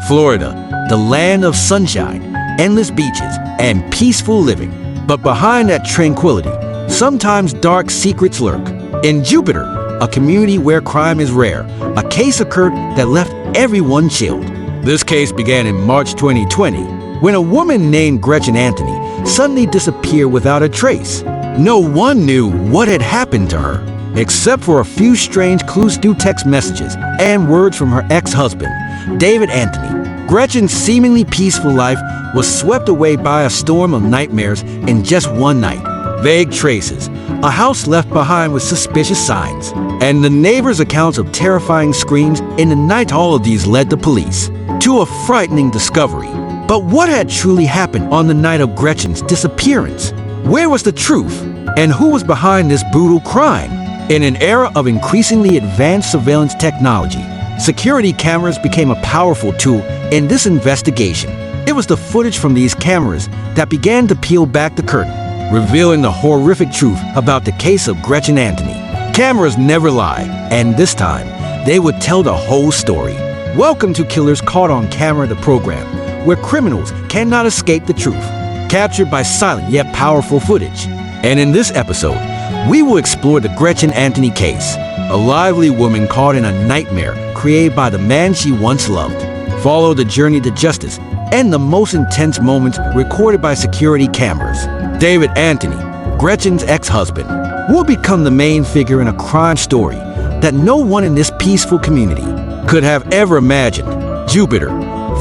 Florida, the land of sunshine, endless beaches, and peaceful living. But behind that tranquility, sometimes dark secrets lurk. In Jupiter, a community where crime is rare, a case occurred that left everyone chilled. This case began in March 2020, when a woman named Gretchen Anthony suddenly disappeared without a trace. No one knew what had happened to her, except for a few strange clues through text messages and words from her ex-husband, David Anthony. Gretchen's seemingly peaceful life was swept away by a storm of nightmares in just one night. Vague traces, a house left behind with suspicious signs, and the neighbors' accounts of terrifying screams in the night. All of these led the police to a frightening discovery. But what had truly happened on the night of Gretchen's disappearance? Where was the truth? And who was behind this brutal crime? In an era of increasingly advanced surveillance technology, security cameras became a powerful tool in this investigation. It was the footage from these cameras that began to peel back the curtain, revealing the horrific truth about the case of Gretchen Anthony. Cameras never lie, and this time, they would tell the whole story. Welcome to Killers Caught on Camera, the program, where criminals cannot escape the truth, captured by silent yet powerful footage. And in this episode, we will explore the Gretchen Anthony case, a lively woman caught in a nightmare created by the man she once loved. Follow the journey to justice and the most intense moments recorded by security cameras. David Anthony, Gretchen's ex-husband, will become the main figure in a crime story that no one in this peaceful community could have ever imagined. Jupiter,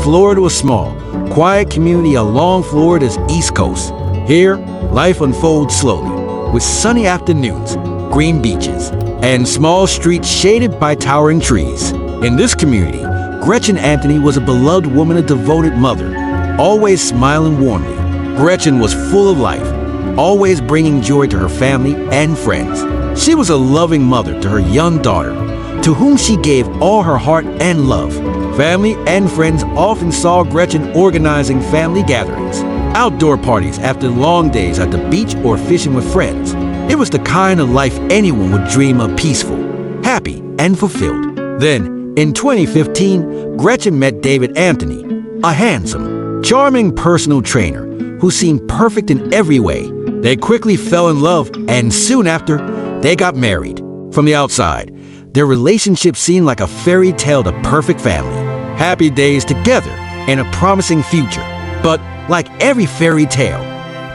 Florida, a small, quiet community along Florida's east coast. Here, life unfolds slowly, with sunny afternoons, green beaches, and small streets shaded by towering trees. In this community, Gretchen Anthony was a beloved woman, a devoted mother, always smiling warmly. Gretchen was full of life, always bringing joy to her family and friends. She was a loving mother to her young daughter, to whom she gave all her heart and love. Family and friends often saw Gretchen organizing family gatherings, outdoor parties after long days at the beach or fishing with friends. It was the kind of life anyone would dream of, peaceful, happy, and fulfilled. Then, in 2015, Gretchen met David Anthony, a handsome, charming personal trainer who seemed perfect in every way. They quickly fell in love, and soon after, they got married. From the outside, their relationship seemed like a fairy tale, the perfect family. Happy days together and a promising future. But like every fairy tale,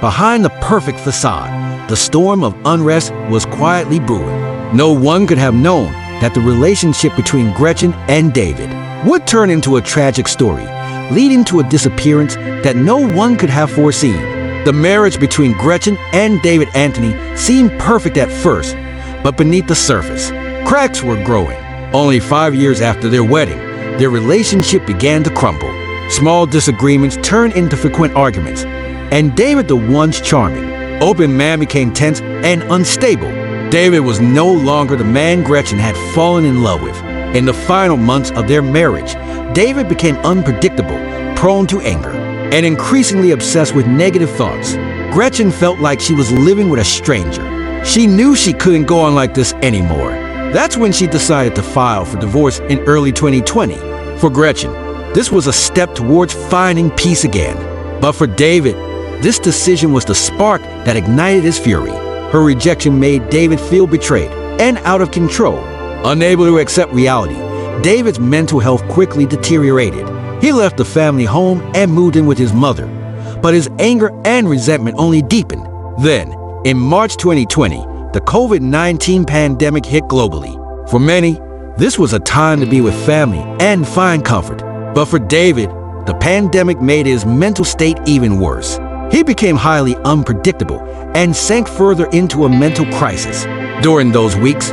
behind the perfect facade, the storm of unrest was quietly brewing. No one could have known that the relationship between Gretchen and David would turn into a tragic story, leading to a disappearance that no one could have foreseen. The marriage between Gretchen and David Anthony seemed perfect at first, but beneath the surface, cracks were growing. Only 5 years after their wedding, their relationship began to crumble. Small disagreements turned into frequent arguments, and David, the once charming, open man, became tense and unstable. David was no longer the man Gretchen had fallen in love with. In the final months of their marriage, David became unpredictable, prone to anger, and increasingly obsessed with negative thoughts. Gretchen felt like she was living with a stranger. She knew she couldn't go on like this anymore. That's when she decided to file for divorce in early 2020. For Gretchen, this was a step towards finding peace again. But for David, this decision was the spark that ignited his fury. Her rejection made David feel betrayed and out of control. Unable to accept reality, David's mental health quickly deteriorated. He left the family home and moved in with his mother. But his anger and resentment only deepened. Then, in March 2020, the COVID-19 pandemic hit globally. For many, this was a time to be with family and find comfort. But for David, the pandemic made his mental state even worse. He became highly unpredictable and sank further into a mental crisis. During those weeks,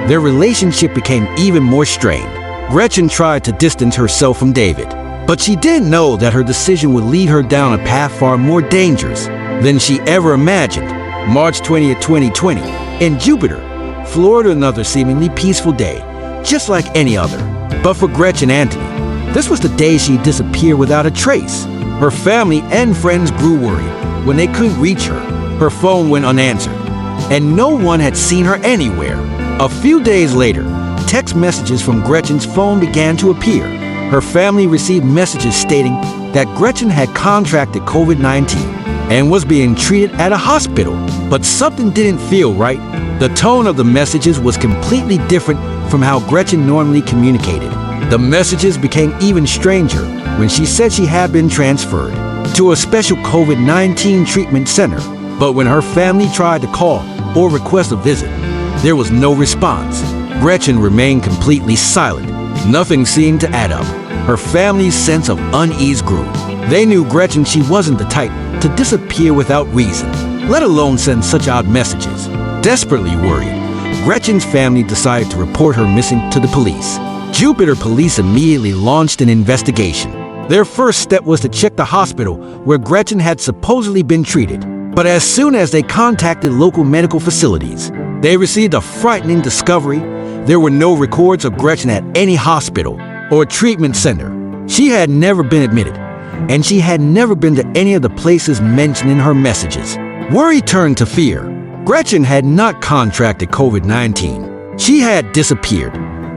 their relationship became even more strained. Gretchen tried to distance herself from David, but she didn't know that her decision would lead her down a path far more dangerous than she ever imagined. March 20th, 2020, in Jupiter, Florida, another seemingly peaceful day, just like any other. But for Gretchen Anthony, this was the day she disappeared without a trace. Her family and friends grew worried when they couldn't reach her. Her phone went unanswered, and no one had seen her anywhere. A few days later, text messages from Gretchen's phone began to appear. her family received messages stating that Gretchen had contracted COVID-19 and was being treated at a hospital, but something didn't feel right. The tone of the messages was completely different from how Gretchen normally communicated. The messages became even stranger when she said she had been transferred to a special COVID-19 treatment center, but when her family tried to call or request a visit, there was no response. Gretchen remained completely silent. Nothing seemed to add up. Her family's sense of unease grew. They knew Gretchen, she wasn't the type to disappear without reason, let alone send such odd messages. Desperately worried, Gretchen's family decided to report her missing to the police. Jupiter police immediately launched an investigation. Their first step was to check the hospital where Gretchen had supposedly been treated. But as soon as they contacted local medical facilities, they received a frightening discovery. There were no records of Gretchen at any hospital or treatment center. She had never been admitted, and she had never been to any of the places mentioned in her messages. Worry turned to fear. Gretchen had not contracted COVID-19. She had disappeared,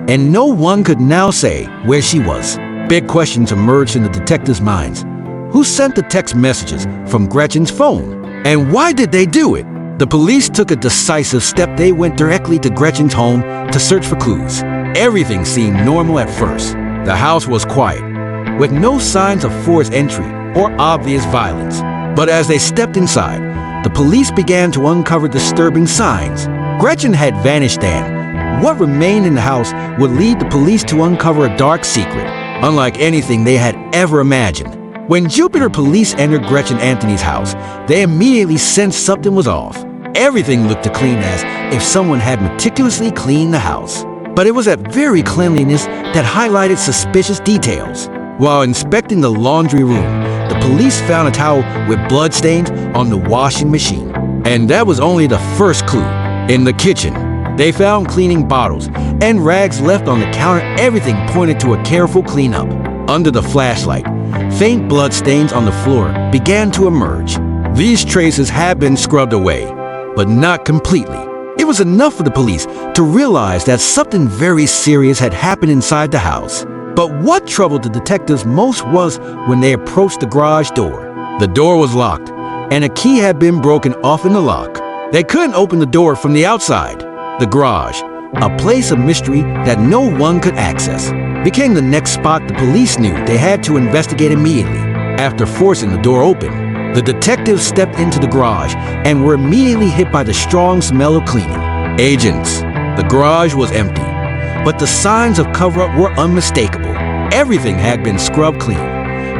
and no one could now say where she was. Big questions emerged in the detectives' minds. Who sent the text messages from Gretchen's phone? And why did they do it? The police took a decisive step. They went directly to Gretchen's home to search for clues. Everything seemed normal at first. The house was quiet, with no signs of forced entry or obvious violence. But as they stepped inside, the police began to uncover disturbing signs. Gretchen had vanished, and what remained in the house would lead the police to uncover a dark secret, unlike anything they had ever imagined. When Jupiter police entered Gretchen Anthony's house, they immediately sensed something was off. Everything looked as clean as if someone had meticulously cleaned the house. But it was that very cleanliness that highlighted suspicious details. While inspecting the laundry room, the police found a towel with bloodstains on the washing machine. And that was only the first clue. In the kitchen, they found cleaning bottles and rags left on the counter. Everything pointed to a careful cleanup. Under the flashlight, faint bloodstains on the floor began to emerge. These traces had been scrubbed away, but not completely. It was enough for the police to realize that something very serious had happened inside the house. But what troubled the detectives most was when they approached the garage door. The door was locked, and a key had been broken off in the lock. They couldn't open the door from the outside. The garage, a place of mystery that no one could access, became the next spot the police knew they had to investigate immediately. After forcing the door open, the detectives stepped into the garage and were immediately hit by the strong smell of cleaning. Agents, the garage was empty, but the signs of cover-up were unmistakable. Everything had been scrubbed clean,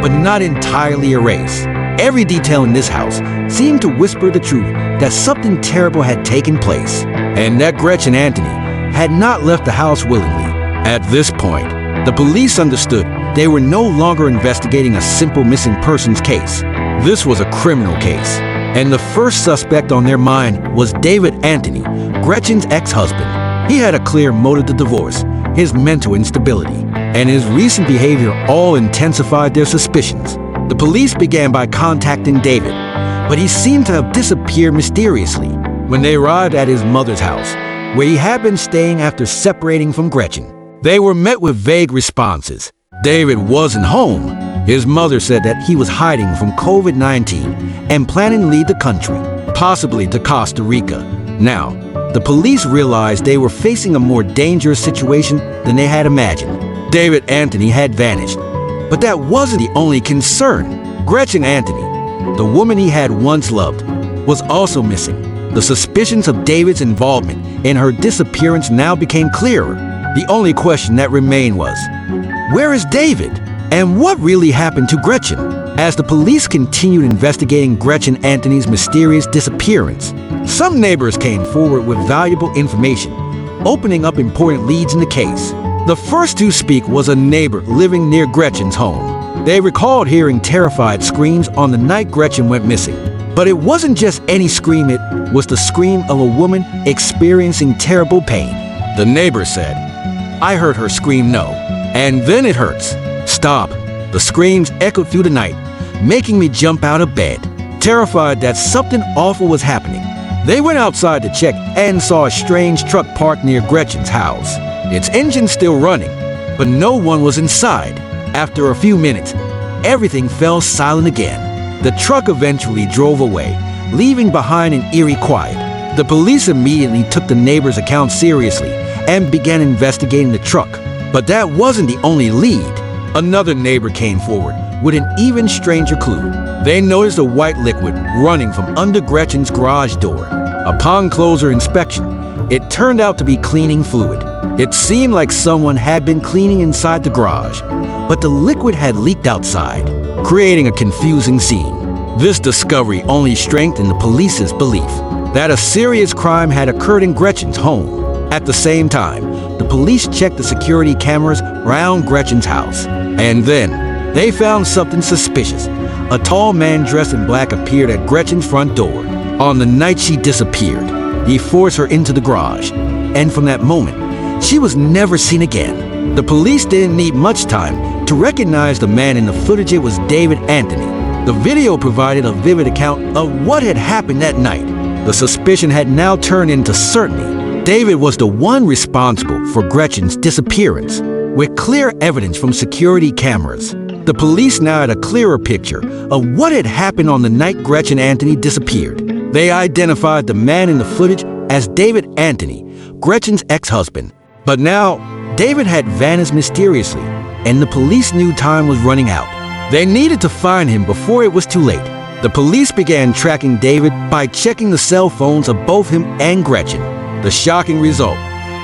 but not entirely erased. Every detail in this house seemed to whisper the truth that something terrible had taken place, and that Gretchen Anthony had not left the house willingly. At this point, the police understood they were no longer investigating a simple missing persons case. This was a criminal case, and the first suspect on their mind was David Anthony, Gretchen's ex-husband. He had a clear motive to divorce, his mental instability, and his recent behavior all intensified their suspicions. The police began by contacting David, but he seemed to have disappeared mysteriously. When they arrived at his mother's house, where he had been staying after separating from Gretchen, they were met with vague responses. David wasn't home. His mother said that he was hiding from COVID-19 and planning to leave the country, possibly to Costa Rica. Now, the police realized they were facing a more dangerous situation than they had imagined. David Anthony had vanished, but that wasn't the only concern. Gretchen Anthony, the woman he had once loved, was also missing. The suspicions of David's involvement in her disappearance now became clearer. The only question that remained was, where is David? And what really happened to Gretchen? As the police continued investigating Gretchen Anthony's mysterious disappearance, some neighbors came forward with valuable information, opening up important leads in the case. The first to speak was a neighbor living near Gretchen's home. They recalled hearing terrified screams on the night Gretchen went missing. But it wasn't just any scream, it was the scream of a woman experiencing terrible pain. The neighbor said, "I heard her scream no, and then it hurts. Stop." The screams echoed through the night, making me jump out of bed. Terrified that something awful was happening, they went outside to check and saw a strange truck parked near Gretchen's house. Its engine still running, but no one was inside. After a few minutes, everything fell silent again. The truck eventually drove away, leaving behind an eerie quiet. The police immediately took the neighbor's account seriously and began investigating the truck. But that wasn't the only lead. Another neighbor came forward with an even stranger clue. They noticed a white liquid running from under Gretchen's garage door. Upon closer inspection, it turned out to be cleaning fluid. It seemed like someone had been cleaning inside the garage, but the liquid had leaked outside, creating a confusing scene. This discovery only strengthened the police's belief that a serious crime had occurred in Gretchen's home. At the same time, the police checked the security cameras around Gretchen's house, and then they found something suspicious. A tall man dressed in black appeared at Gretchen's front door. On the night she disappeared, he forced her into the garage, and from that moment, she was never seen again. The police didn't need much time to recognize the man in the footage. It was David Anthony. The video provided a vivid account of what had happened that night. The suspicion had now turned into certainty. David was the one responsible for Gretchen's disappearance. With clear evidence from security cameras, the police now had a clearer picture of what had happened on the night Gretchen Anthony disappeared. They identified the man in the footage as David Anthony, Gretchen's ex-husband. But now, David had vanished mysteriously, and the police knew time was running out. They needed to find him before it was too late. The police began tracking David by checking the cell phones of both him and Gretchen. The shocking result: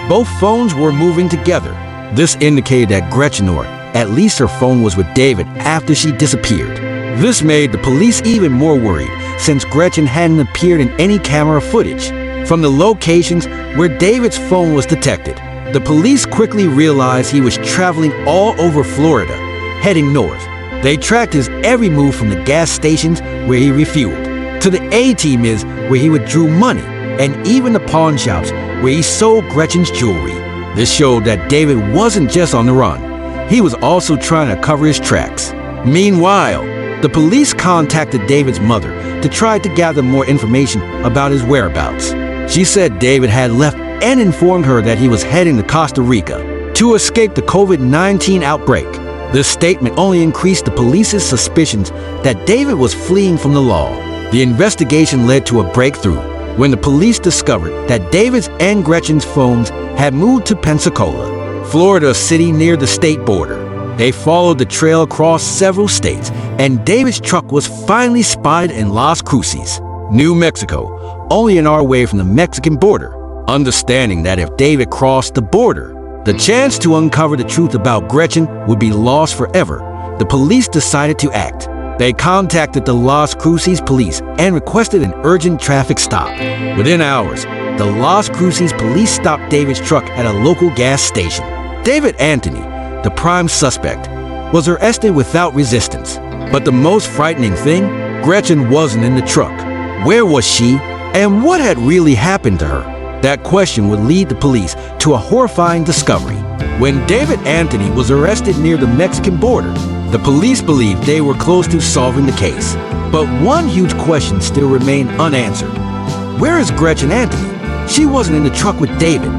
both phones were moving together. This indicated that Gretchen, or at least her phone, was with David after she disappeared. This made the police even more worried, since Gretchen hadn't appeared in any camera footage. From the locations where David's phone was detected, the police quickly realized he was traveling all over Florida, heading north. They tracked his every move, from the gas stations where he refueled, to the A-team where he withdrew money, and even the pawn shops where he sold Gretchen's jewelry. This showed that David wasn't just on the run. He was also trying to cover his tracks. Meanwhile, the police contacted David's mother to try to gather more information about his whereabouts. She said David had left and informed her that he was heading to Costa Rica to escape the COVID-19 outbreak. This statement only increased the police's suspicions that David was fleeing from the law. The investigation led to a breakthrough when the police discovered that David's and Gretchen's phones had moved to Pensacola, Florida, a city near the state border. They followed the trail across several states, and David's truck was finally spotted in Las Cruces, New Mexico, only an hour away from the Mexican border. Understanding that if David crossed the border, the chance to uncover the truth about Gretchen would be lost forever, the police decided to act. They contacted the Las Cruces police and requested an urgent traffic stop. Within hours, the Las Cruces police stopped David's truck at a local gas station. David Anthony, the prime suspect, was arrested without resistance. But the most frightening thing, Gretchen wasn't in the truck. Where was she, and what had really happened to her? That question would lead the police to a horrifying discovery. When David Anthony was arrested near the Mexican border, the police believed they were close to solving the case. But one huge question still remained unanswered. Where is Gretchen Anthony? She wasn't in the truck with David,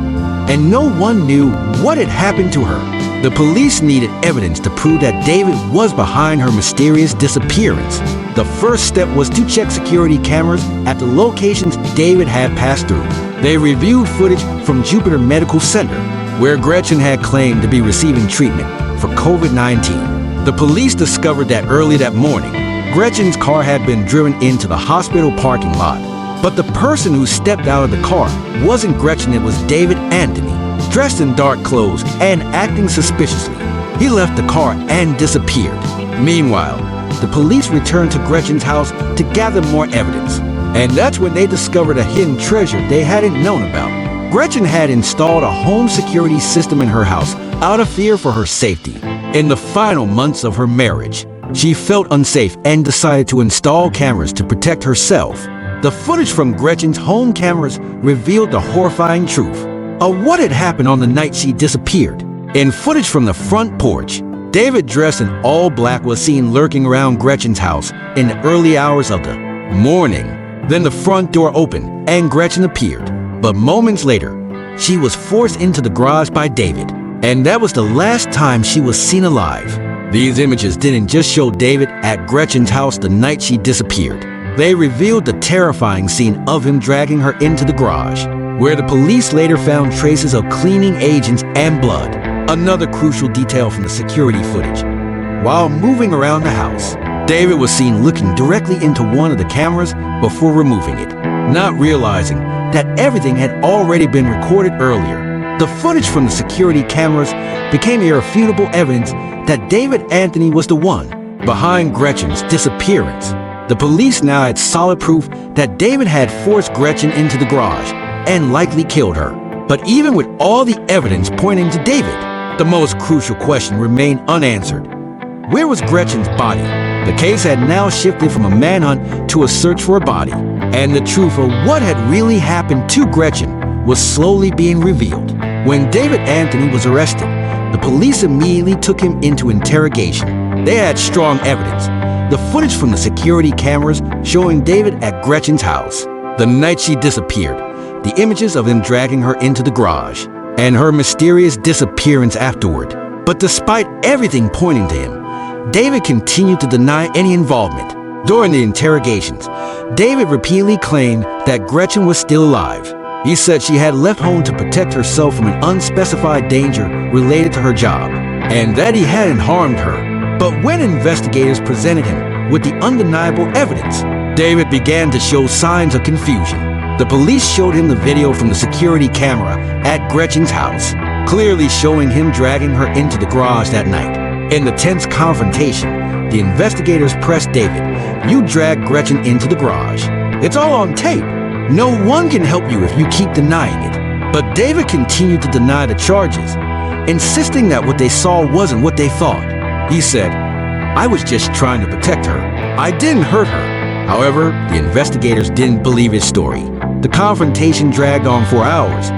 and no one knew what had happened to her. The police needed evidence to prove that David was behind her mysterious disappearance. The first step was to check security cameras at the locations David had passed through. They reviewed footage from Jupiter Medical Center, where Gretchen had claimed to be receiving treatment for COVID-19. The police discovered that early that morning, Gretchen's car had been driven into the hospital parking lot. But the person who stepped out of the car wasn't Gretchen, it was David Anthony, dressed in dark clothes and acting suspiciously. He left the car and disappeared. Meanwhile, the police returned to Gretchen's house to gather more evidence. And that's when they discovered a hidden treasure they hadn't known about. Gretchen had installed a home security system in her house out of fear for her safety. In the final months of her marriage, she felt unsafe and decided to install cameras to protect herself. The footage from Gretchen's home cameras revealed the horrifying truth of what had happened on the night she disappeared. In footage from the front porch, David, dressed in all black, was seen lurking around Gretchen's house in the early hours of the morning. Then the front door opened and Gretchen appeared. But moments later, she was forced into the garage by David. And that was the last time she was seen alive. These images didn't just show David at Gretchen's house the night she disappeared. They revealed the terrifying scene of him dragging her into the garage, where the police later found traces of cleaning agents and blood, another crucial detail from the security footage. While moving around the house, David was seen looking directly into one of the cameras before removing it, not realizing that everything had already been recorded earlier. The footage from the security cameras became irrefutable evidence that David Anthony was the one behind Gretchen's disappearance. The police now had solid proof that David had forced Gretchen into the garage and likely killed her. But even with all the evidence pointing to David, the most crucial question remained unanswered. Where was Gretchen's body? The case had now shifted from a manhunt to a search for a body, and the truth of what had really happened to Gretchen was slowly being revealed. When David Anthony was arrested, the police immediately took him into interrogation. They had strong evidence. The footage from the security cameras showing David at Gretchen's house, the night she disappeared, the images of him dragging her into the garage, and her mysterious disappearance afterward. But despite everything pointing to him, David continued to deny any involvement. During the interrogations, David repeatedly claimed that Gretchen was still alive. He said she had left home to protect herself from an unspecified danger related to her job, and that he hadn't harmed her. But when investigators presented him with the undeniable evidence, David began to show signs of confusion. The police showed him the video from the security camera at Gretchen's house, clearly showing him dragging her into the garage that night. In the tense confrontation, the investigators pressed David, "You dragged Gretchen into the garage. It's all on tape. No one can help you if you keep denying it." But David continued to deny the charges, insisting that what they saw wasn't what they thought. He said, "I was just trying to protect her. I didn't hurt her." However, the investigators didn't believe his story. The confrontation dragged on for hours,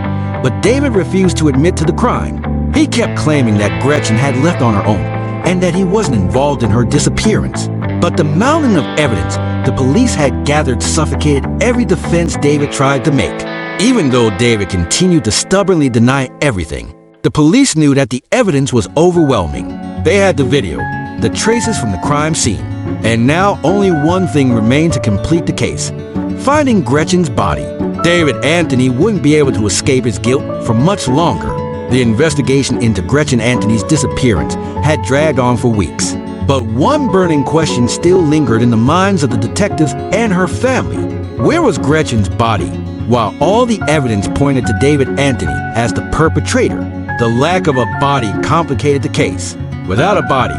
but David refused to admit to the crime. He kept claiming that Gretchen had left on her own and that he wasn't involved in her disappearance. But the mountain of evidence the police had gathered suffocated every defense David tried to make. Even though David continued to stubbornly deny everything, the police knew that the evidence was overwhelming. They had the video, the traces from the crime scene, and now only one thing remained to complete the case: finding Gretchen's body. David Anthony wouldn't be able to escape his guilt for much longer. The investigation into Gretchen Anthony's disappearance had dragged on for weeks. But one burning question still lingered in the minds of the detectives and her family. Where was Gretchen's body? While all the evidence pointed to David Anthony as the perpetrator, the lack of a body complicated the case. Without a body,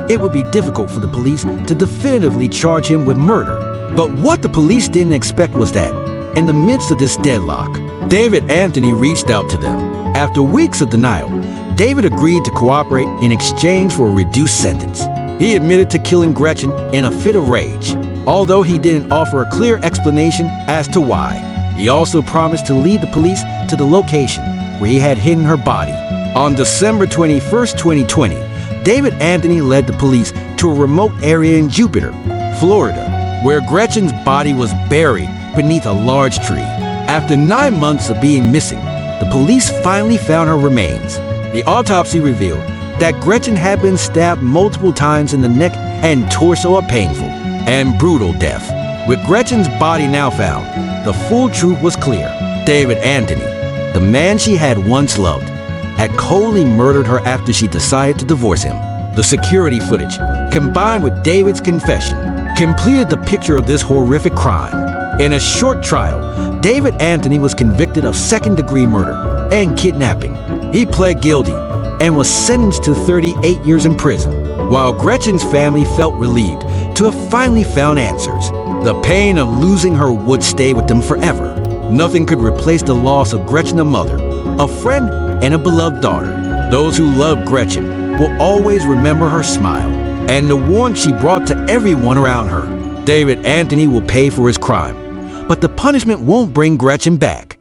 it would be difficult for the police to definitively charge him with murder. But what the police didn't expect was that, in the midst of this deadlock, David Anthony reached out to them. After weeks of denial, David agreed to cooperate in exchange for a reduced sentence. He admitted to killing Gretchen in a fit of rage, although he didn't offer a clear explanation as to why. He also promised to lead the police to the location where he had hidden her body. On December 21st, 2020, David Anthony led the police to a remote area in Jupiter, Florida, where Gretchen's body was buried beneath a large tree. After 9 months of being missing, the police finally found her remains. The autopsy revealed that Gretchen had been stabbed multiple times in the neck and torso, a painful and brutal death. With Gretchen's body now found, the full truth was clear. David Anthony, the man she had once loved, had coldly murdered her after she decided to divorce him. The security footage, combined with David's confession, completed the picture of this horrific crime. In a short trial, David Anthony was convicted of second-degree murder and kidnapping. He pled guilty and was sentenced to 38 years in prison, while Gretchen's family felt relieved to have finally found answers. The pain of losing her would stay with them forever. Nothing could replace the loss of Gretchen, a mother, a friend, and a beloved daughter. Those who loved Gretchen will always remember her smile and the warmth she brought to everyone around her. David Anthony will pay for his crime, but the punishment won't bring Gretchen back.